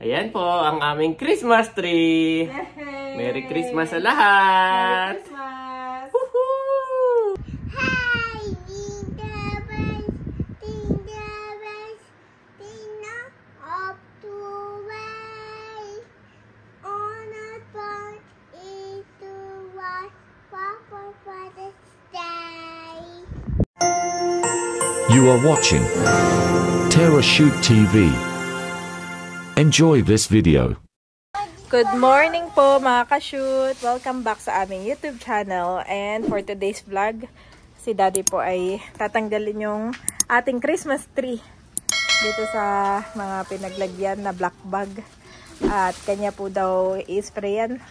Ayan po ang aming Christmas tree. Yay! Merry Christmas sa lahat. Merry Christmas! Woohoo! Hi, Dindabas, Dina up to way. On a boat is to watch Papa Father's Day. You are watching Terra Shoot TV. Enjoy this video. Good morning po mga ka-shoot! Welcome back sa aming YouTube channel. And for today's vlog, si Daddy po ay tatanggalin yung ating Christmas tree dito sa mga pinaglagyan na black bag. At kanya po daw i-sprayan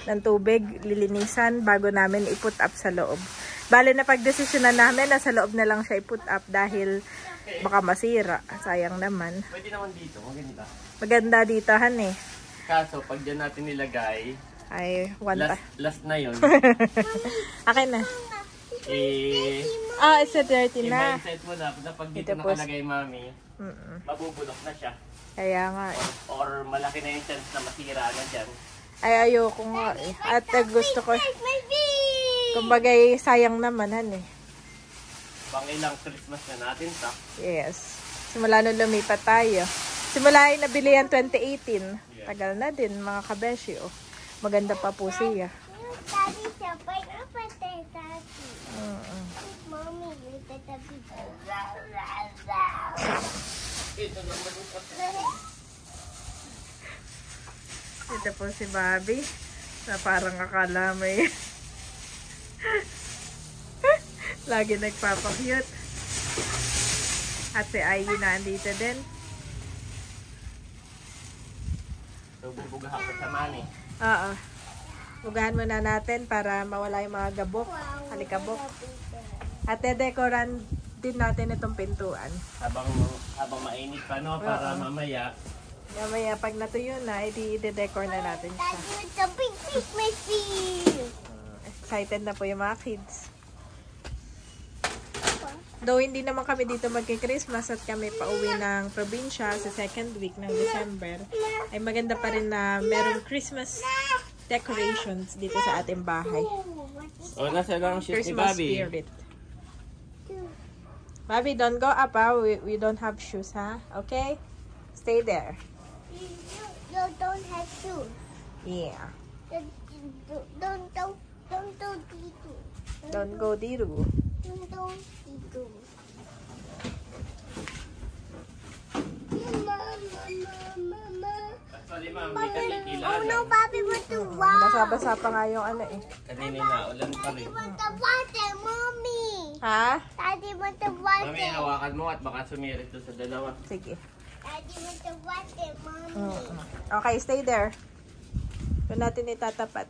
ng tubig, lilinisan bago namin i-put up sa loob. Bale na pagdesisyonan namin na sa loob na lang siya i-put up dahil baka masira. Sayang naman. Pwede naman dito, maganda. Maganda dito, han eh. Kaso, pag dyan natin nilagay, Ay, last na yun. Akin na. It's a dirty na. I-mindset mo na pag dito Ito po. nakalagay, mami, mabubulok na siya. Kaya nga eh. Or malaki na yung chance na masira na dyan. Ay, ayoko nga eh. At gusto ko, Maybe. kumbaga sayang naman, han eh. Pang ilang Christmas na natin, ta. Yes. Simula nung lumipat tayo. Simula ay nabili yan 2018. Tagal na din, mga kabeshi. Oh. Maganda pa po siya. Daddy, sabay na patay, Daddy. Mommy, you did a big Ito naman yung Ito po si Bobby. Na parang akala may lagi nagpapakyut. At si Ayi na andito din. So, bubugahan ko sa mani. Oo. Bugahan muna natin para mawala yung mga gabok, halikabok. At dedekoran din natin itong pintuan. Habang mainit pa, no? Para mamaya. Mamaya pag natuyo na, i-decor na natin siya. Daddy, with the big Christmas tree. Excited na po yung mga kids. Though hindi naman kami dito magki-Christmas at kami pauwi ng probinsya sa second week ng December, ay maganda pa rin na merong Christmas decorations dito sa ating bahay. O, nasa lang shoes ni Christmas Bobby. spirit. Bobby, don't go up, ha? We don't have shoes, ha? Okay? Stay there. You don't have shoes. Yeah. Don't do dito. Don't go diru. Don't dito. Mama. Sorry, ma'am. May kalikila. Oh no, Bobby want to walk. Basa-basa pa nga yung ano eh. Kanina na, ulan pa Daddy rin. want the water, Mommy. Ha? Daddy want the Mami, water. hawakan mo at baka sumirit to sa dalawa. Sige. Daddy want the water, Mommy. Okay, stay there. Doon natin itatapat.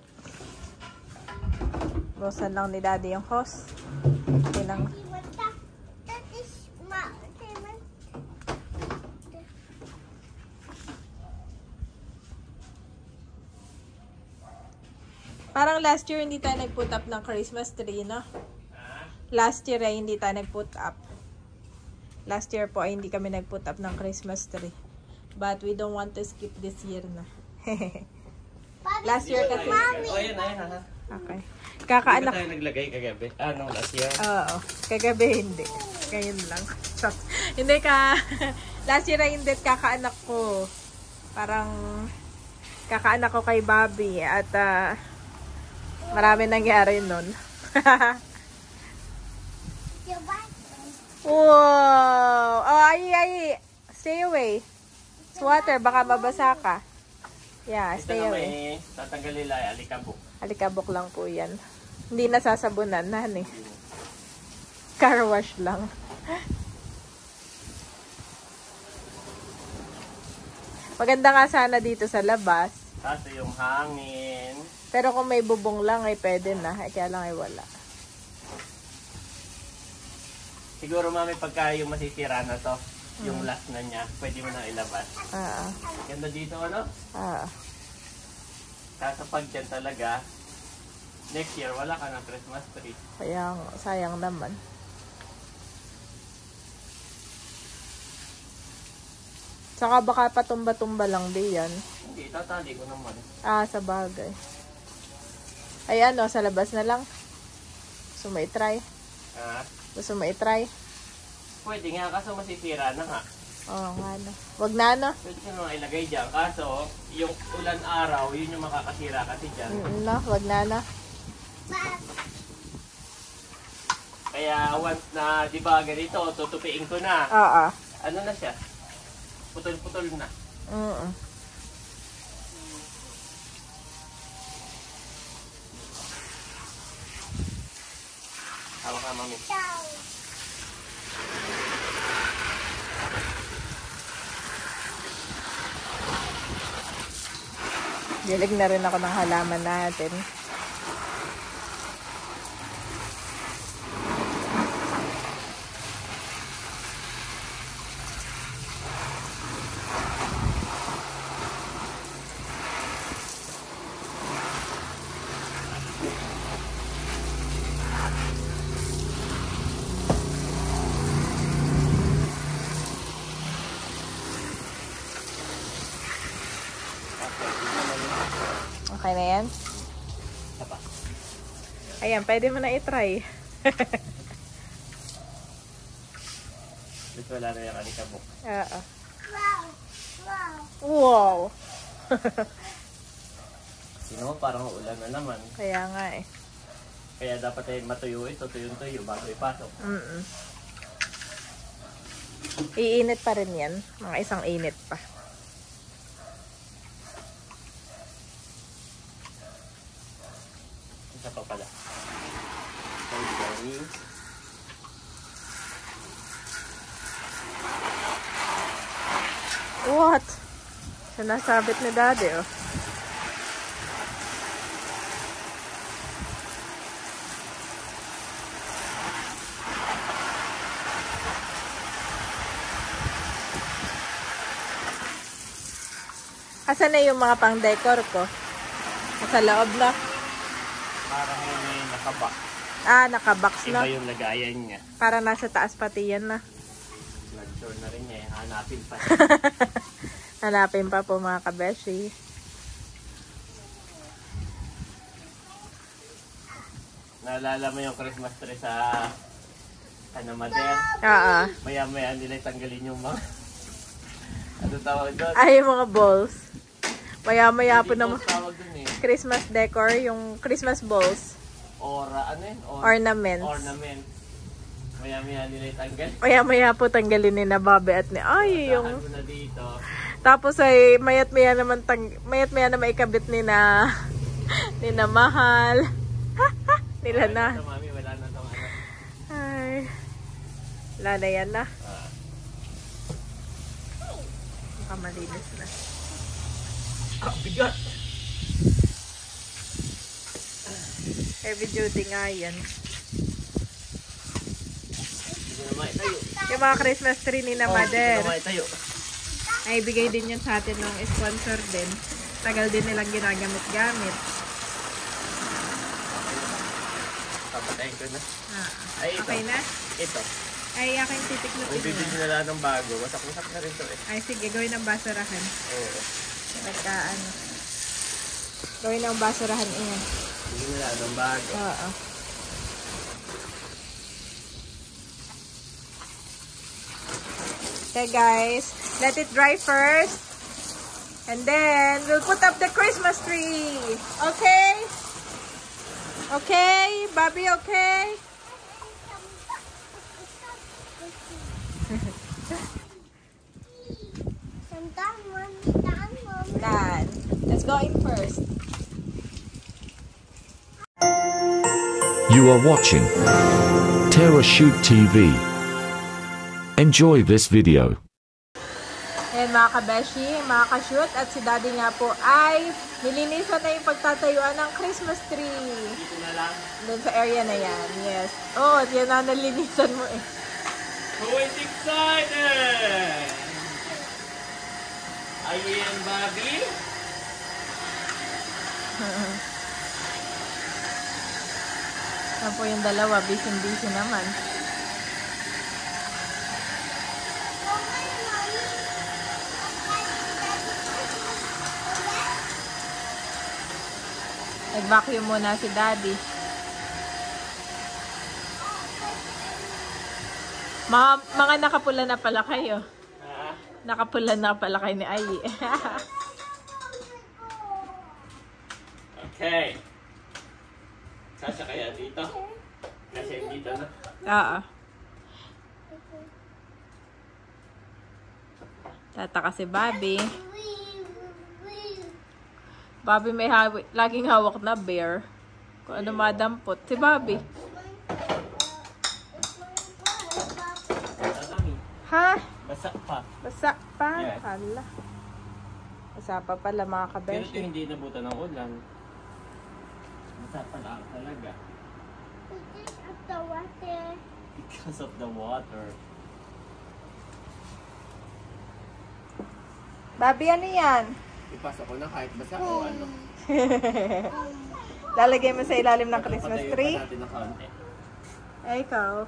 Buksan lang ni Daddy yung hose. Okay lang. Daddy want that is my Parang last year hindi tayo nag-put up ng Christmas tree, no? Last year ay hindi tayo nag-put up. Last year po ay hindi kami nag-put up ng Christmas tree. But we don't want to skip this year na. Last year kasi. Oh, yan, ha? Okay. Hindi Kakaanak. ba tayo naglagay kagabi? Nung last year? Oo. Kagabi hindi. Ngayon lang. Hindi ka. Last year ay hindi. Kakaanak ko. Parang kakaanak ko kay Bobby. At marami nangyari nun. Wow! Oh, ay. Stay away. It's water. Baka mabasa ka. Yeah, Ito stay na away. may tatanggalin lang, alikabok. Alikabok lang po yan. Hindi nasasabunan na eh. Car wash lang. Maganda nga sana dito sa labas. Kaso yung hangin. Pero kung may bubong lang ay pwede na. Ay kaya lang ay wala. Siguro mami, pagka yung masisira na to, yung last na niya, pwede mo na ilabas. Ganda dito, ano? Kaso pag dyan talaga, next year, wala ka ng Christmas tree. Kaya sayang naman. Saka baka patumba-tumba lang din yan. Hindi, tatali ko naman. Sa bagay. Ay sa labas na lang. Gusto mo i-try? Gusto mo i-try? Pwede nga, kaso masisira na nga. Oo nga na. Wag na. Pwede ko naman ilagay dyan. Kaso, yung ulan araw, yun yung makakasira kasi dyan. Wag na. Kaya once na, di ba, ganito, tutupiin ko na. Oo. Ano na siya? Putol-putol na. Hawak ka, mami. Dilig na rin ako ng halaman natin. Okay na yan? Ayan, pwede mo na i-try. Dito wala na yung alikabok. Oo. Wow! Wow! Sino mo, parang ulan na naman. Kaya nga eh. Kaya dapat matuyo ito, tuyo-tuyo bago ipasok. Iinit pa rin yan. Mga isang init pa. Isa pa pala. Sorry. What? Sinasabit ni Daddy, oh. Asan na yung mga pang-decor ko? Sa loob na. Parang yun yung nakabox. Nakabox na. Iba yung lagayan niya. Para nasa taas pati yan na. Nag-sure na rin niya. Hanapin pa. Hanapin pa po mga kabeshi. Naalala mo yung Christmas tree sa Mader? Oo. Maya-maya nila tanggalin yung mga ano tawag doon? Ay, yung mga balls. Maya-maya po Hindi naman. balls tawag doon eh. Christmas decor, yung Christmas balls. Ano yun? Ornaments. Ornament. Maya-maya nila itanggal. Maya-maya po tanggalin ni na Bobby at ni yung Saan mo na dito? tapos ay mayat-maya naman na maikabit ni na Mahal. Nila na. Ito, mami, wala na itong ano. Ay. Wala na yan na. Malinis na. Bigat! Heavy duty nga yan. Hindi ko na maitayo. Yung mga Christmas tree ni na Mother. Hindi ko na maitayo. Ay, bigay din yun sa atin ng sponsor din. Tagal din nilang ginagamit-gamit. Papatayin ko na. Ay, ito. Okay na? Ito. Ay, aking titiklutin May bibili na. na lang ng bago. Wasak-wasak na rin ito eh. Ay, sige, gawin ng basurahan. Oo. Pagkaan. Gawin ng basurahan iyan. Bibili na lang ng bago. Oo. Okay guys, let it dry first. And then, we'll put up the Christmas tree. Okay? Okay? Bobby, okay? Dad, let's go in first. You are watching Terra Shoot TV. Enjoy this video. Ayan mga kabeshi, mga ka-shoot, at si Daddy nga po ay nilinisan na yung pagtatayuan ng Christmas tree. Dito na lang. Doon sa area na yan, yes. Oh, yan na nalinisan mo eh. Who is excited? Are you and Bobby? Yan po yung dalawa, busy-busy naman. Nag-vacuum muna si Daddy. Mga nakapula na pala kayo. Nakapula na pala kayo ni Ayi. Okay. Kasya kaya dito? Kasi dito na. Oo. Tataka si Bobby. Bobby may laging hawak na bear. Kung ano madampot. Si Bobby. Ha? Basa pa. Basa pa? Yes. Hala. Basa pa pala mga Pero ito kabeshi. hindi nabutan ng ulan. Basa pa lang talaga. Because of the water. Bobby, ano yan? Ipasok ko na kahit basa o ano. Lalagay mo sa ilalim ng Christmas Papatayo tree? pa natin ng kaunti. Ay, ikaw.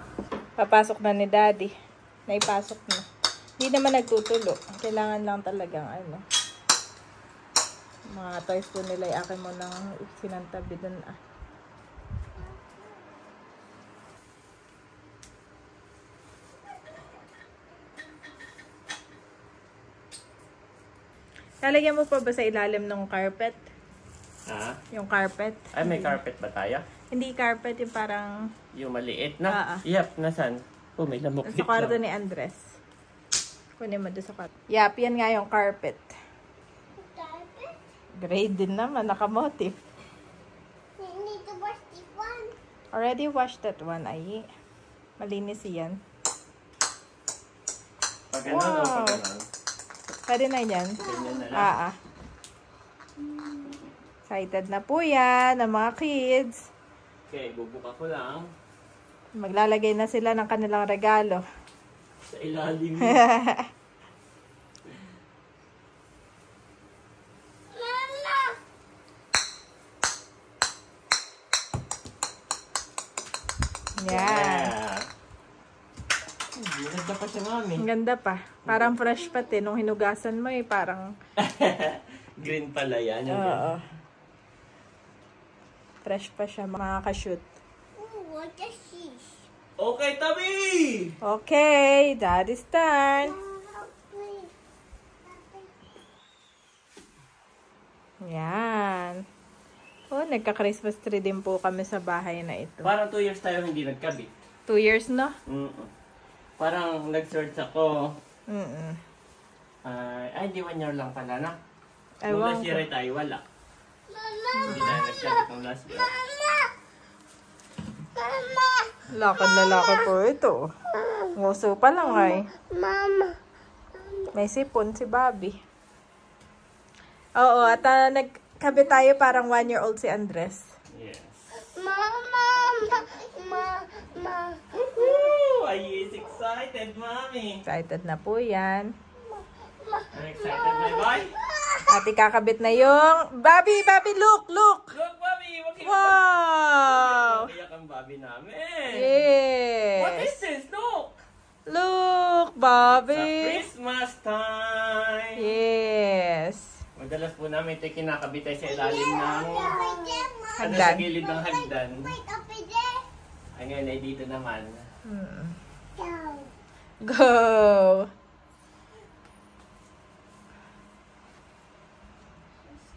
Papasok na ni Daddy. Naipasok na. Hindi naman nagtutulo. Kailangan lang talagang ano. Mga toys po nila ay akin mo nang sinantabi dun ah. Lalagyan mo pa ba sa ilalim ng carpet? Ha? Yung carpet? Ay, may carpet ba tayo? Hindi carpet, yung parang Yung maliit na? Ah. Yep, nasan? Oh, may lamok sa kwarto ni Andres. Kunin mo doon sa kwarto. Yap, yan nga yung carpet. Grade din naman, nakamotive. Need to wash this one. Already washed that one, ay. Malinis yan. Pag ganun o pag ganun? Pwede na yan. Ganyan na lang. Ah. Excited na po yan, ang mga kids. Okay, bubuka ko lang. Maglalagay na sila ng kanilang regalo. Sa ilalim. Mama! Yan. Ganda pa siya, mami. Ang ganda pa. Parang fresh pati. Nung hinugasan mo eh, parang... Green pala yan. Yung Oo. Fresh pa siya, makaka-shoot. Ooh, what is this? Okay, Tabi! Okay, Daddy's turn. Yan. Oh, nagka-Christmas tree din po kami sa bahay na ito. Parang 2 years tayo hindi nagkabit. 2 years na? Parang nag-search ako. Ay, di 1 year lang pala na. Nung Ewan last ko. year ay tayo wala. Mama! Hindi tayo nagkabit nung last year. Mama! Mama! Lakad lalaki po ito. Nguso pa lang ay. Mama! May sipon si Bobby. Oo, at nagkabit tayo parang 1-year-old si Andres. Yes. Mama! Mama! Woo! Are you excited, mommy? Excited na po yan. I'm excited, my boy. At ikakabit na yung... Bobby! Bobby, look! Look! Look, Bobby! Wow! Iyak ang Bobby namin. What is Yes! this? Look! Look, Sa Bobby! Christmas time! Yes! Madalas po namin ito kinakabit tayo sa ilalim ng... Ano sa Hagdan. gilid ng hagdan. Wait, up there! Ay ngayon ay dito naman. Go!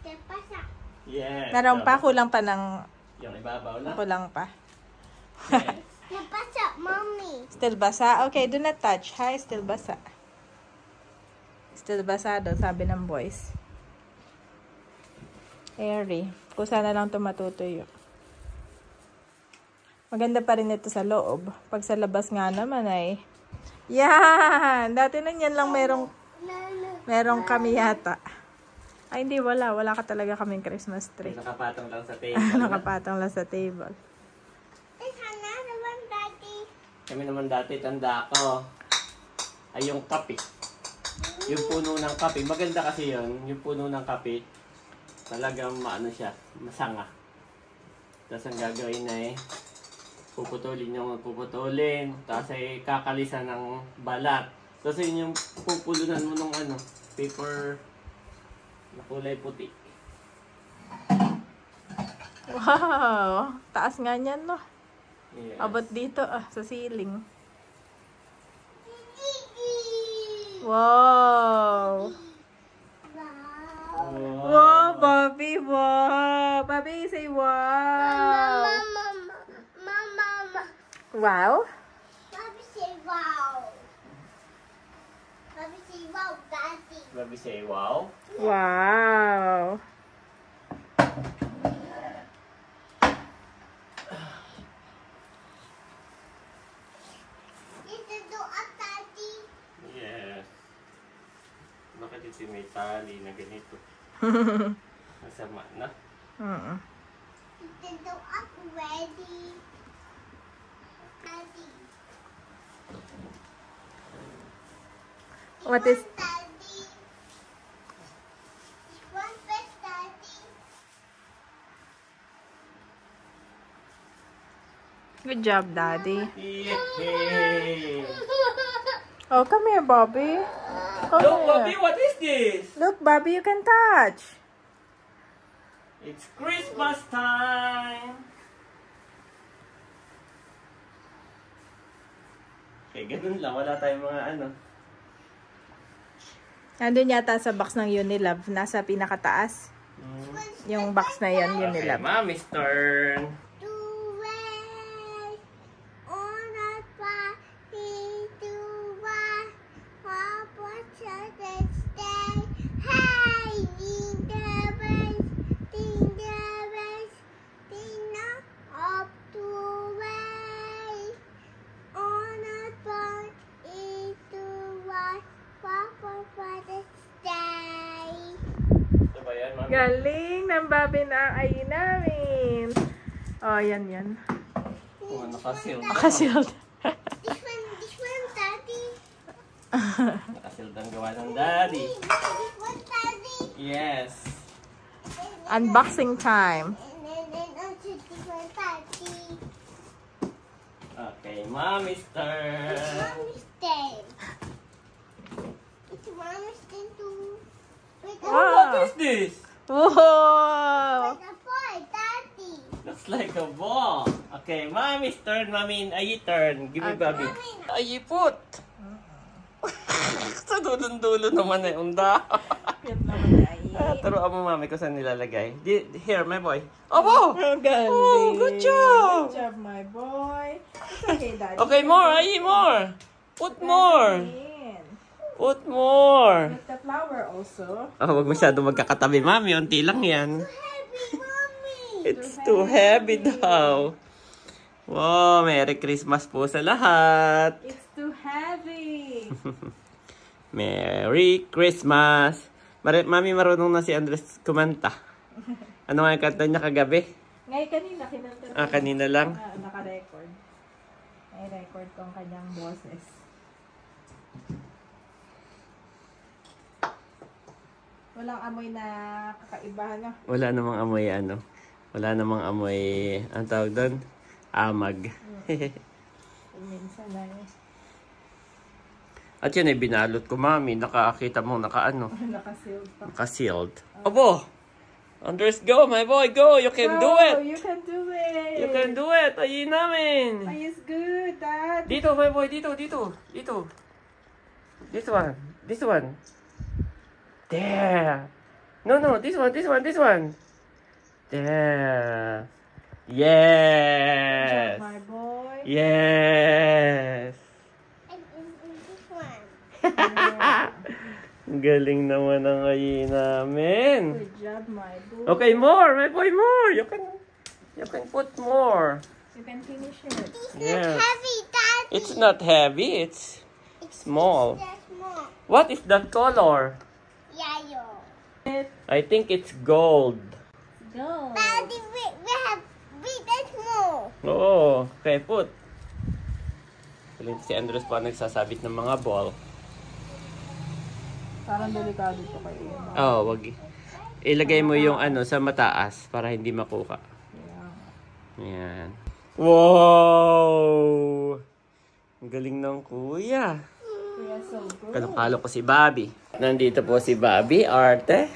Step pasa. Yes. Meron pa, kulang pa ng... Yung ibabaw na. Kulang pa. Yes. Step pasa, mommy. Still basa? Okay, do not touch. Hi, still basa. Still basa daw, sabi ng boys. Airy. Kusa na lang ito matutuyo. Maganda pa rin ito sa loob. Pag sa labas nga naman ay... Yan! Dati na yan lang merong kami yata. Ay, hindi, wala. Wala ka talaga kaming Christmas tree. Nakapatong lang sa table. Nakapatong lang sa table. There's another one, Daddy. Kami naman dati, tanda ko. Ay yung kape. Yung puno ng kape. Maganda kasi yun. Yung puno ng kape. Talagang maano siya. Masanga. Tapos ang gagawin na puputulin yung puputulin. Tapos ay kakalisan ng balat. Tapos yun yung pupulunan mo ng paper na kulay puti. Wow! Taas nga niyan, no? Yes. Abot dito, sa ceiling. Wow! Wow, Bobby! Wow! Bobby, say wow! Mama. Wow? Bobby say wow. Bobby say wow, Daddy. Baby say wow. Wow! Ito doon, Daddy. Yes. Bakit ito may tali na ganito? Masama na. Ito doon, ready. Daddy. What is... Daddy. One best, Daddy. Good job, Daddy. Yay! Oh, come here, Bobby. Come Look, here. Bobby, what is this? Look, Bobby, you can touch. It's Christmas time! Okay, ganun lang. Wala tayong mga ano. Nandun yata sa box ng Unilove. Nasa pinakataas. Yung box na yan, Okay, Unilove. Mommy's turn. Ito ba yan, Mommy? Galing ng Bobby na ay namin. Oh, yan. Oh, nakasil. Nakasild. This one, Daddy. Nakasil ang gawa ng daddy. This one, Daddy. Yes. Unboxing time. And then also this one, Daddy. Okay, Mommy's turn. Mommy's turn. It's Mommy's turn too. Wait, Oh, what is this? Whoa! a boy, Daddy. Looks like a ball. Okay, Mommy's turn. Mommy, Ayi turn. Give me Bobby. Ayi put. Sa dulon-dulo naman eh, unda. Cute naman ay. Turuan mo, Mami, kung saan nilalagay. Here, my boy. Abo! Oh, galing. Oh, good job. Good job, my boy. It's okay, Daddy. Okay, more. Ayi, more. Put more. In. Put more. Put the flower also. Oh, wag masyado magkakatabi, Mami. Unti lang yan. Happy Mommy. It's too heavy daw. Wow, Merry Christmas po sa lahat. It's too heavy. Merry Christmas. Mami, marunong na si Andres kumanta. Ano nga yung kanta niya kagabi? Ngayon kanina, kinanta. Kanina lang. Naka-record. May record ko ang kanyang boses. Walang amoy na kakaiba, no? Wala namang amoy ano. Wala namang amoy, ang tawag doon? Amag. Minsan na eh. At yan ay binalot ko, Mami. Nakakita mo, naka-ano. Naka-sealed pa. Naka-sealed. Abo! Andres, go, my boy, go! You can do it! You can do it! You can do it! Ayin namin! Ay, it's good, Dad! Dito, my boy, dito. This one. There! No, this one. There! Yes! Good job, my boy! Yes! And this one. Galing naman ang ayin namin. Good job, my boy! Okay, more! My boy, more! You can put more. You can finish it. It's Yes. not heavy, Daddy. It's not heavy, it's small. It's small. What is that color? Yayo. I think it's gold. Go! Daddy, we have that more. Oo, okay, put. Si Andres pa nagsasabit ng mga ball. Parang delikado ito kayo. Oh, wag. Ilagay mo yung ano sa mataas para hindi makuha. Yan. Wow! Ang galing ng kuya. Kuya, so good. Kalong-kalo ko si Bobby. Nandito po si Bobby, arte.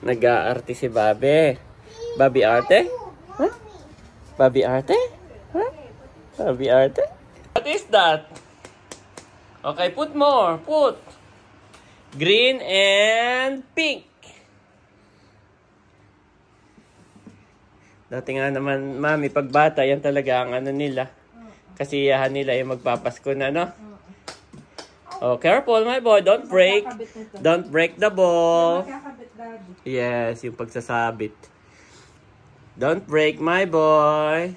Nag-aarte si Bobby. Bobby Arte? Huh? Bobby Arte? Huh? Bobby Arte? What is that? Okay, put more. Put. Green and pink. Dati nga naman, Mami, pag bata, yan talaga ang ano nila. Kasiyahan nila yung magpapasko na, no? Oh, careful, my boy. Don't break. Don't break the ball. Yes, yung pagsasabit. Don't break, my boy.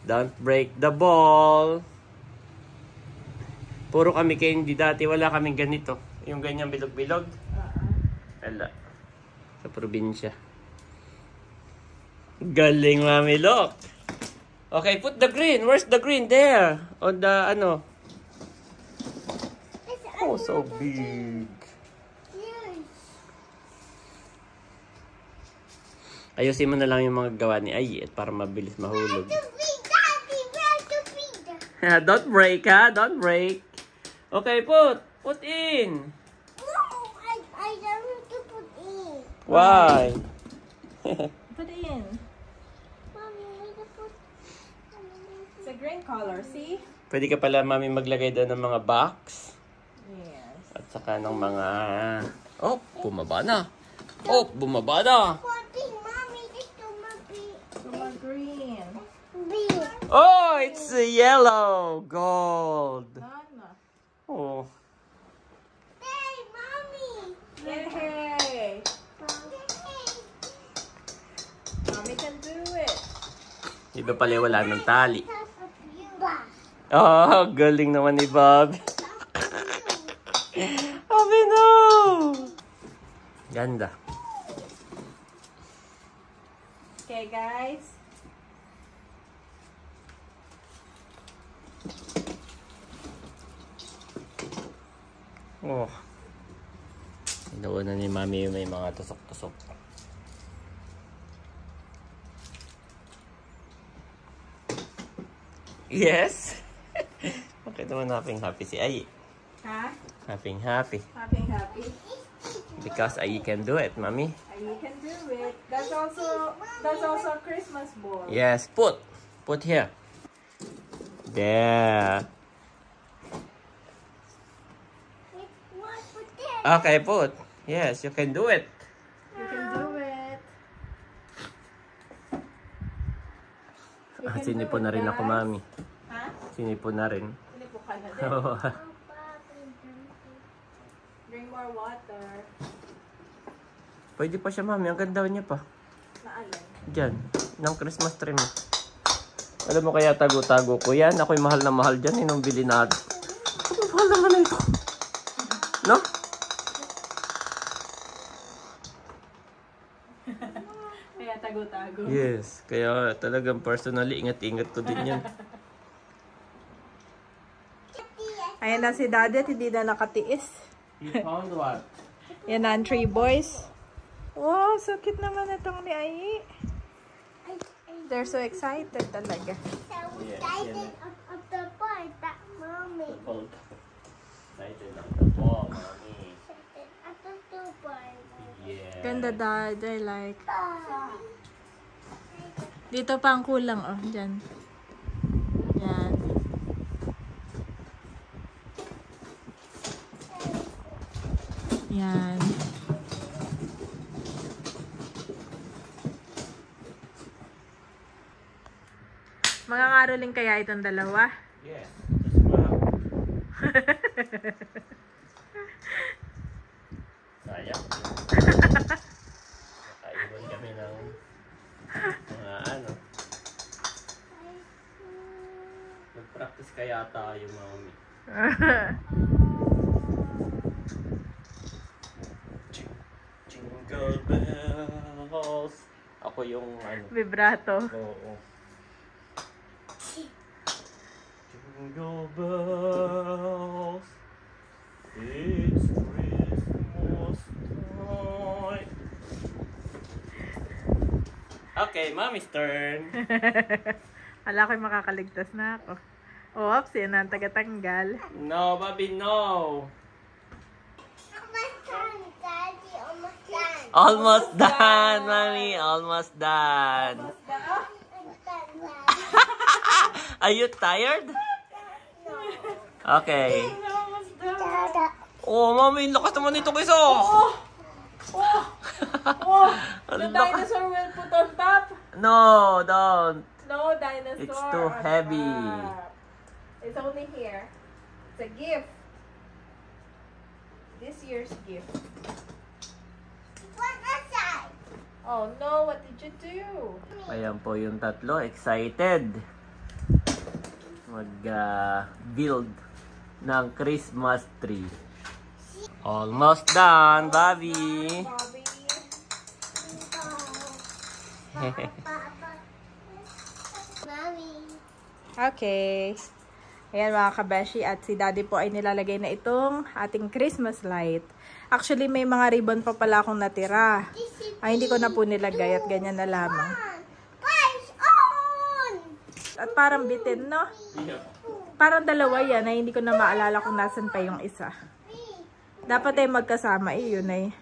Don't break the ball. Puro kami candy dati. Wala kaming ganito. Yung ganyang bilog-bilog. Wala. Sa probinsya. Galing, Mami. Look. Okay, put the green. Where's the green? There. On the, ano. Oh, so big. Ayusin mo na lang yung mga gawa ni Ay para mabilis mahulog. Don't break, ha? Don't break. Okay, put in. No, I don't want to put in. Why? Put in. Mommy, I want to put. It's a green color, see? Pwede ka pala, Mami, maglagay doon ng mga box. Yes. At saka ng mga... Oh, bumaba na. Oh, bumaba na. Putting, Mommy, it's too much Suma green. big. Oh, it's a yellow. Gold. Nana. Oh. Hey, Mommy. Yay! Mommy can do it. Iba pala wala ng tali. Ba. Oh, galing naman ni Bob. Bobby, no! Ganda. Okay, guys. Oh. Nauna ni Mami yung may mga tusok-tusok. Yes! Bakit naman happy si Ay? Ha? Happy. Happy. Because Ay can do it, Mami. You can do it. That's also a Christmas ball. Yes, put here. There. What put there? Okay, put. Yes, you can do it. You can do it. You can Sinipon do na it, rin ako, guys. Mami. Ha? Sinipon na rin. Sinipo ka na din. Drink more water. Pwede pa siya, Mami. Ang ganda niya pa. Naalin. Diyan. Ng Christmas tree mo. Alam mo kaya tago-tago ko yan. Ako'y mahal na mahal dyan. Nung bili natin. Mahal naman na ito. No? Kaya tago-tago. Yes. Kaya talagang personally, ingat-ingat ko din yan. Ayan na si Daddy at hindi na nakatiis. You found what? Yan na ang 3 boys. Wow, so cute naman itong ni Ai. They're so excited talaga. So excited of the part that Mommy. Excited lang the ball, Mami. Of the two part. Yeah. Ganda, Dad. I like. Dito pa ang kulang, oh. Diyan. Yan. Yan. Mga ngaroling kaya itong dalawa? Yes. Just wow. Sayang. Nakaiwan kami ng mga ano. Nag-practice kaya tayo, Mami. Jingle bells. Ako yung ano. Vibrato. Oo. Jingle bells. It's Christmas time. Okay, Mommy's turn. Hala ko'y makakaligtas na ako. Oops, yan ang tagatanggal. No, Bobby, no. Almost done, Daddy. Almost done. Almost done, Mommy. Almost done. Are you tired? Okay. Oh, Mommy, lakas naman nito guys, oh. The dinosaur will put on top. No, don't. No dinosaur. It's too on heavy. top. It's only here. It's a gift. This year's gift. What aside? Oh no, what did you do? Ayan po yung tatlo. Excited. Mag-build ng Christmas tree. Almost done, Bobby. Bobby. Mommy. Okay. Ayan mga kabeshi, at si Daddy po ay nilalagay na itong ating Christmas light. Actually, may mga ribbon pa pala akong natira. Ay, hindi ko na po nilagay at ganyan na lamang. Guys, on! At parang bitin, no? Parang dalawa yan ay hindi ko na maalala kung nasan pa yung isa. Dapat ay magkasama, yun ay.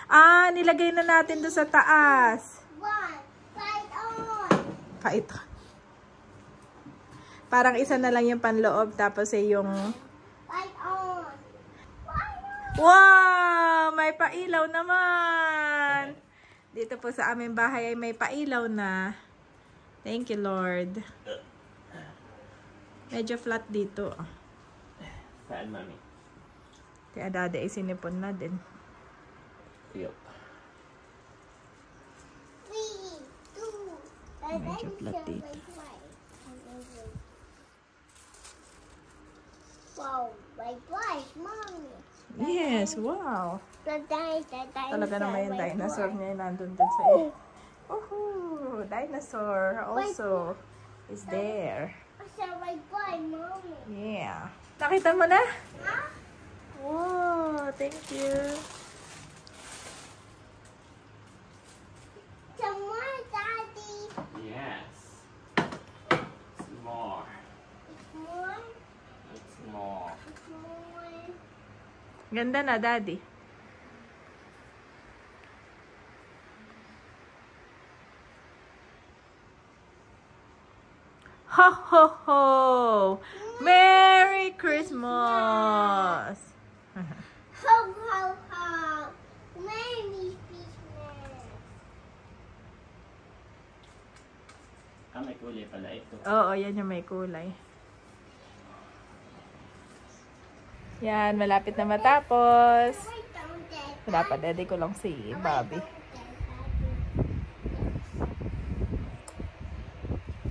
Ah, nilagay na natin doon sa taas. One, fight on! Pait. Parang isa na lang yung panloob, tapos ay yung... Fight on! Wow! May pailaw naman! Dito po sa aming bahay ay may pailaw na. Thank you, Lord. Medyo flat dito. Saan, Mami? Kaya Daddy ay sinipon na din. Yup. 3, 2, Medyo flat dito. Wow, my gosh, Mommy. Yes, wow. The Talaga naman yung dinosaur niya nandun din sa iyo. Woohoo! Dinosaur also is there. So my God, Mommy. Yeah. Nakita mo na? Huh? Wow, thank you. Some more, Daddy. Yes. It's more. More, It's more. more. Ganda na, Daddy. Ho, ho, ho! Merry Christmas! Ho, ho, ho. Merry Christmas. Ah, may kulay pala ito. Oo, yan yung may kulay. Yan, malapit na matapos. I don't get Wala pa, Daddy ko lang si Bobby.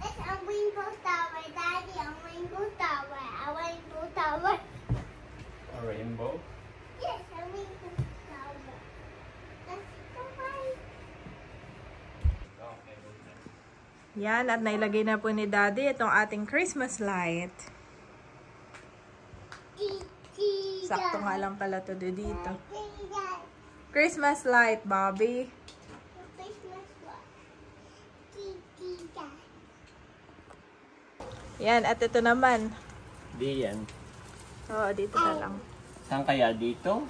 It's a rainbow tower, Daddy. A rainbow tower. A rainbow tower. A rainbow? Yes, a rainbow tower. That's the right. Yan, at nailagay na po ni Daddy itong ating Christmas light. Sakto nga lang pala to dito. Christmas light, Bobby. Christmas light. Yan, at ito naman. Di yan. Oo, dito na lang. Saan kaya? Dito?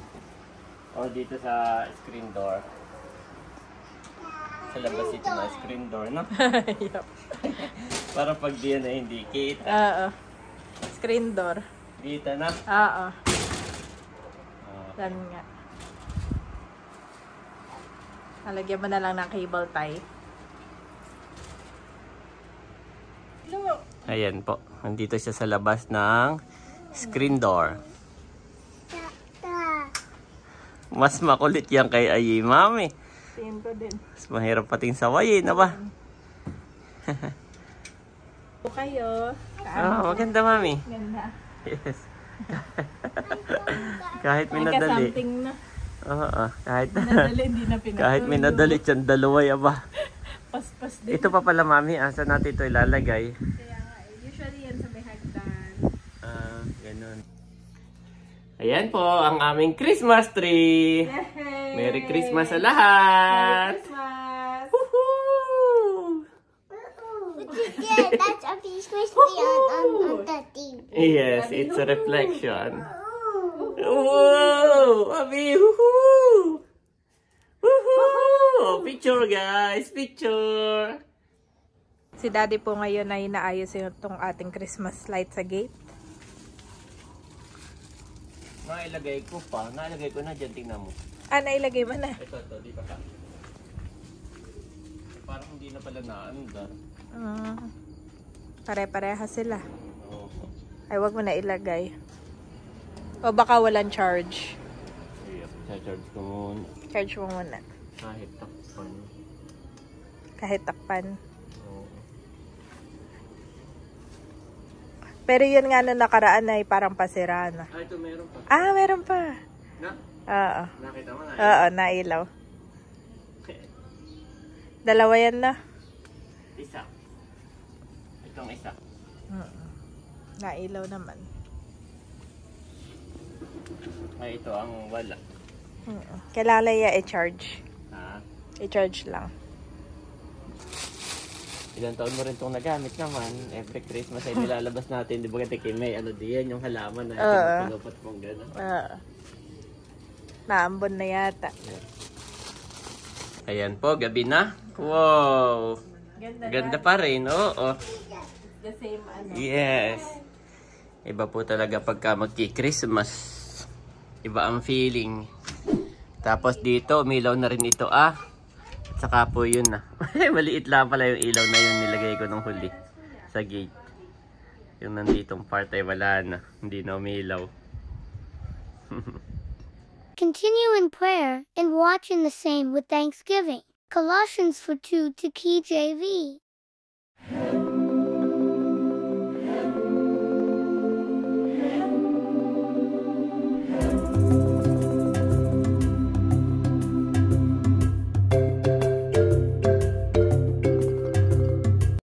O dito sa screen door? Sa labas ito na screen door, no? Yup. Para pag di yan ay hindi kita. Oo. Screen door. Dito na. Oo. Yan nga. Nalagyan mo na lang ng cable tie. Look! Ayan po. Nandito siya sa labas ng screen door. Mas makulit yan kay Ayi, Mami. Tingin ko din. Mas mahirap pating sawayin, na ba? O kayo. Ah, maganda, Mami. Ganda. Yes. Kahit may May nadali. ka-something na. Oo, kahit Nadali, hindi na pinatuloy. kahit may nadali dyan, dalawa ba? Paspas din. Ito pa pala, Mami. Saan natin ito ilalagay? Kaya nga, usually yan sa may hagdan. Ah, ganun. Ayan po, ang aming Christmas tree. Yay! Merry Christmas sa Merry lahat! Christmas! Woohoo! Yeah, that's a piece crispy on the thing. Yes, it's a reflection. Whoa! Mami, woohoo! Woohoo! Oh, picture guys! Picture! Si Daddy po ngayon ay naayos itong ating Christmas light sa gate. Nailagay ko pa. Nailagay ko na dyan. Tingnan mo. Nailagay mo na. Ito, di pa ka. Parang hindi na pala naandar. Pare-pareha sila. Oo. Ay, wag mo na ilagay. O baka walang charge. Charge ko muna. Charge mo muna. Kahit takpan. Kahit takpan. Oo. Pero yun nga na nakaraan ay parang pasira na. Ito meron pa. Meron pa. Na? Oo. Nakita mo na? Oo, nailaw. Dalawa yan na. Isa. Itong isa. Nailaw naman. Ay, ito ang wala. Kailangan i-charge. Ha? I-charge lang. Ilang taon mo rin itong nagamit naman. Every Christmas ay nilalabas natin. Di ba kasi may ano diyan, yung halaman na pinupunupat mong gano'n. Naambon na yata. Ayan po, gabi na. Wow! Ganda pa rin, oo. The same ano. Yes. Iba po talaga pagka magki-Christmas. Iba ang feeling. Tapos dito, umilaw na rin ito At saka po yun na. Maliit lang pala yung ilaw na yun nilagay ko nung huli. Sa gate. Yung nanditong part ay wala na. Hindi na umilaw. Continue in prayer and watch in the same with thanksgiving. Colossians 4:2 to KJV.